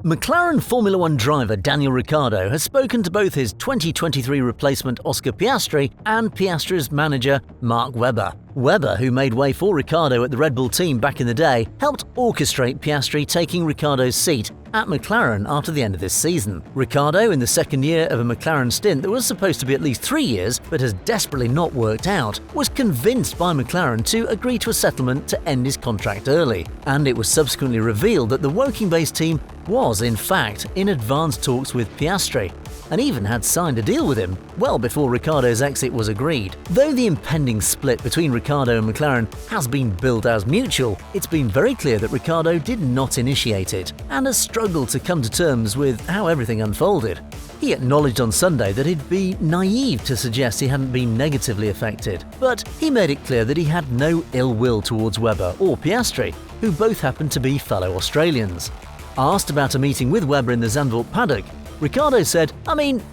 McLaren Formula One driver Daniel Ricciardo has spoken to both his 2023 replacement Oscar Piastri and Piastri's manager Mark Webber. Webber, who made way for Ricciardo at the Red Bull team back in the day, helped orchestrate Piastri taking Ricciardo's seat at McLaren after the end of this season. Ricciardo, in the second year of a McLaren stint that was supposed to be at least 3 years but has desperately not worked out, was convinced by McLaren to agree to a settlement to end his contract early, and it was subsequently revealed that the Woking-based team was, in fact, in advanced talks with Piastri, and even had signed a deal with him well before Ricciardo's exit was agreed. Though the impending split between Ricciardo and McLaren has been billed as mutual, it's been very clear that Ricciardo did not initiate it, and has struggled to come to terms with how everything unfolded. He acknowledged on Sunday that it'd be naive to suggest he hadn't been negatively affected, but he made it clear that he had no ill will towards Webber or Piastri, who both happened to be fellow Australians. Asked about a meeting with Webber in the Zandvoort paddock, Ricciardo said,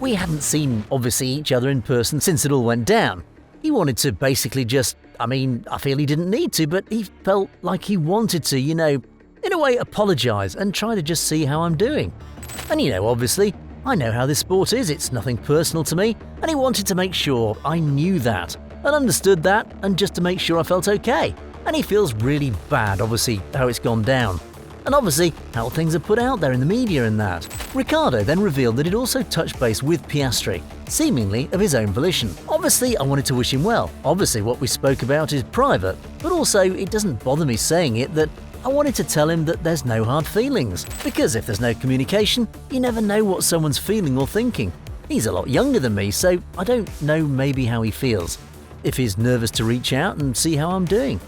we hadn't seen, obviously, each other in person since it all went down. He wanted to basically just, I feel he didn't need to, but he felt like he wanted to, in a way apologise and try to just see how I'm doing. And obviously, I know how this sport is, it's nothing personal to me, and he wanted to make sure I knew that, and understood that, and just to make sure I felt okay. And he feels really bad, obviously, how it's gone down. And obviously, how things are put out there in the media and that. Ricciardo then revealed that he'd also touched base with Piastri, seemingly of his own volition. Obviously, I wanted to wish him well. Obviously, what we spoke about is private, but also it doesn't bother me saying it that I wanted to tell him that there's no hard feelings. Because if there's no communication, you never know what someone's feeling or thinking. He's a lot younger than me, so I don't know maybe how he feels. If he's nervous to reach out and see how I'm doing.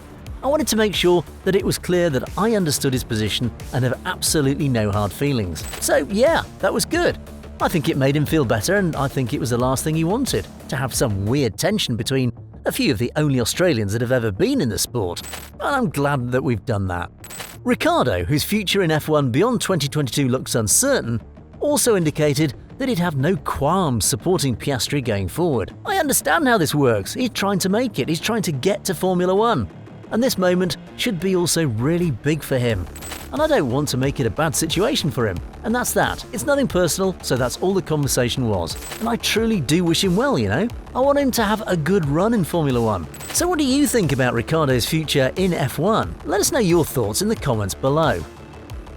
I wanted to make sure that it was clear that I understood his position and have absolutely no hard feelings. So yeah, that was good. I think it made him feel better, and I think it was the last thing he wanted, to have some weird tension between a few of the only Australians that have ever been in the sport. And I'm glad that we've done that. Ricciardo, whose future in F1 beyond 2022 looks uncertain, also indicated that he'd have no qualms supporting Piastri going forward. I understand how this works. He's trying to make it. He's trying to get to Formula One. And this moment should be also really big for him. And I don't want to make it a bad situation for him. And that's that. It's nothing personal, so that's all the conversation was. And I truly do wish him well, I want him to have a good run in Formula One. So what do you think about Ricciardo's future in F1? Let us know your thoughts in the comments below.